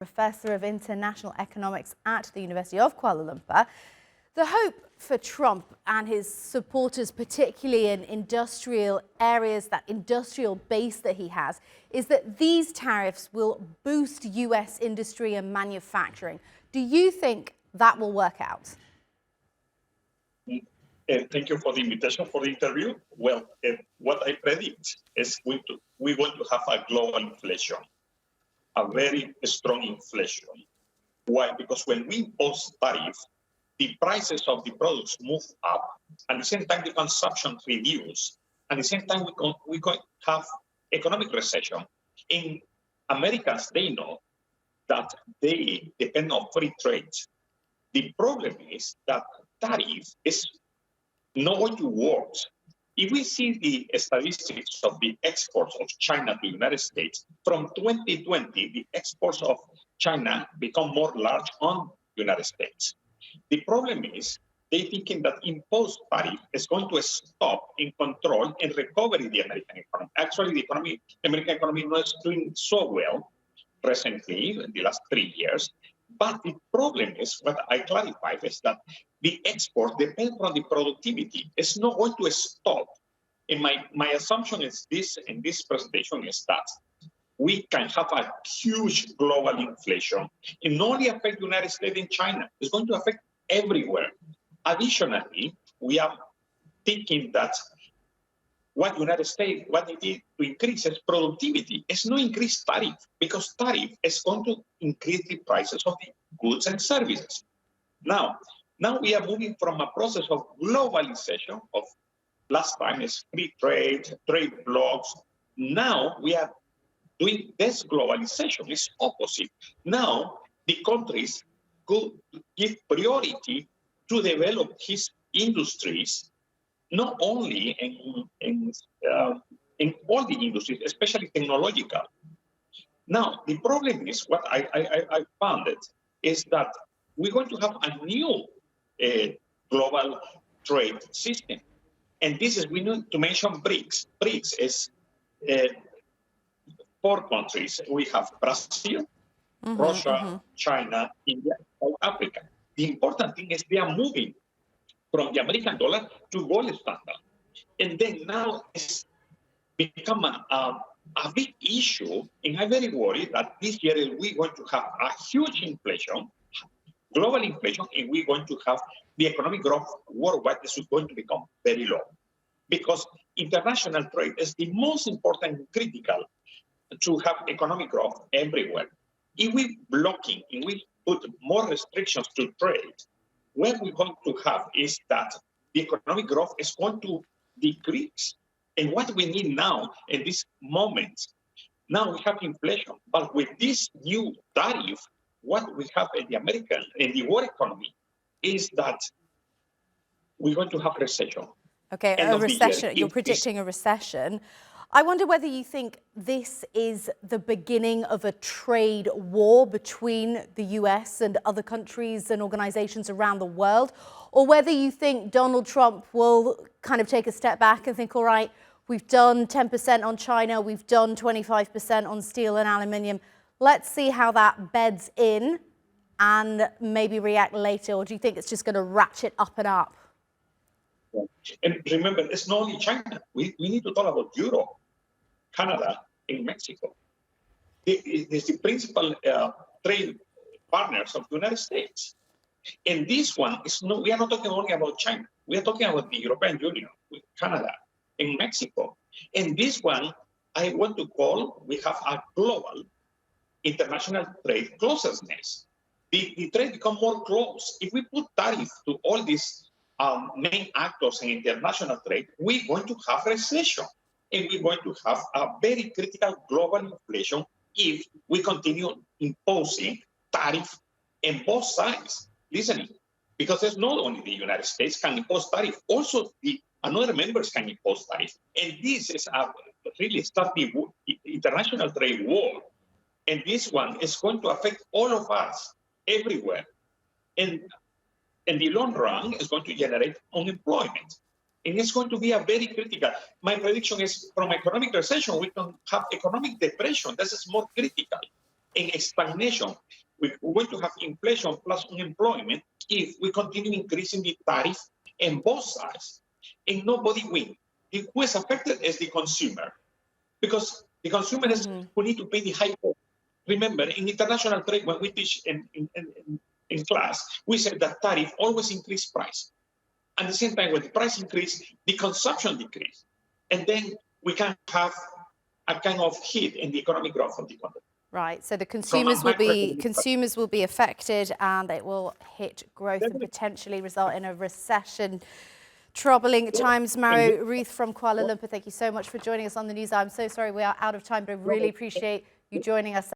Professor of International Economics at the University of Kuala Lumpur. The hope for Trump and his supporters, particularly in industrial areas, that industrial base that he has, is that these tariffs will boost US industry and manufacturing. Do you think that will work out? Thank you for the invitation for the interview. Well, what I predict is we're going to have a global inflation, a very strong inflation. Why? Because when we impose tariffs, the prices of the products move up. At the same time, the consumption reduces. At the same time, we're going to have economic recession. In Americans, they know that they depend on free trade. The problem is that tariff is not going to work. If we see the statistics of the exports of China to the United States, from 2020, the exports of China become more large on the United States. The problem is they're thinking that imposed tariff is going to stop in control and recovery the American economy. Actually, the American economy not doing so well recently in the last 3 years. But the problem is, what I clarified, is that the export depends on the productivity. It's not going to stop. And my assumption is this, in this presentation, is that we can have a huge global inflation. It not only affect the United States and China, it's going to affect everywhere. Additionally, we are thinking that what United States, what they did to increase its productivity, is not increase tariff, because tariff is going to increase the prices of the goods and services. Now we are moving from a process of globalization, of last time is free trade, trade blocks. Now we are doing this globalization, is opposite. Now the countries could give priority to develop his industries, not only in all the industries, especially technological. Now, the problem is, what I found is that we're going to have a new global trade system. And this is, we need to mention BRICS. BRICS is 4 countries. We have Brazil, Russia, China, India, South Africa. The important thing is they are moving from the American dollar to gold standard. And then now it's become a big issue, and I'm very worried that this year we're going to have a huge inflation, global inflation, and we're going to have the economic growth worldwide is going to become very low. Because international trade is the most important and critical to have economic growth everywhere. If we blocking and we put more restrictions to trade, what we're going to have is that the economic growth is going to decrease. And what we need now in this moment, now we have inflation, but with this new tariff, what we have in the American, in the world economy, is that we're going to have recession. Okay, a recession. You're predicting a recession. I wonder whether you think this is the beginning of a trade war between the US and other countries and organizations around the world, or whether you think Donald Trump will kind of take a step back and think, all right, we've done 10% on China, we've done 25% on steel and aluminium. Let's see how that beds in and maybe react later, or do you think it's just going to ratchet up and up? And remember, it's not only China. We need to talk about Europe, Canada, and Mexico. It's the principal trade partners of the United States. And this one is no, we are not talking only about China. We are talking about the European Union, with Canada and Mexico. And this one, I want to call, we have a global international trade closeness. The trade become more close. If we put tariffs to all these main actors in international trade, we're going to have recession. And we're going to have a very critical global inflation if we continue imposing tariff on both sides. Listening, because it's not only the United States can impose tariff, also the another members can impose tariff. And this is a really starting international trade war. And this one is going to affect all of us everywhere. And in the long run, it's going to generate unemployment. And it's going to be a very critical. My prediction is from economic recession, we can have economic depression. This is more critical. in stagnation. We're going to have inflation plus unemployment if we continue increasing the tariff on both sides. And nobody wins. Who is affected is the consumer, because the consumer is who need to pay the high cost. Remember, in international trade, when we teach in class, we said that tariff always increase price. At the same time, when the price increase, the consumption decrease. And then we can have a kind of hit in the economic growth of the country. Right, so the consumers will be affected, and it will hit growth and potentially result in a recession. Troubling times. Mario Ruiz from Kuala Lumpur, thank you so much for joining us on the news. I'm so sorry we are out of time, but I really appreciate you joining us.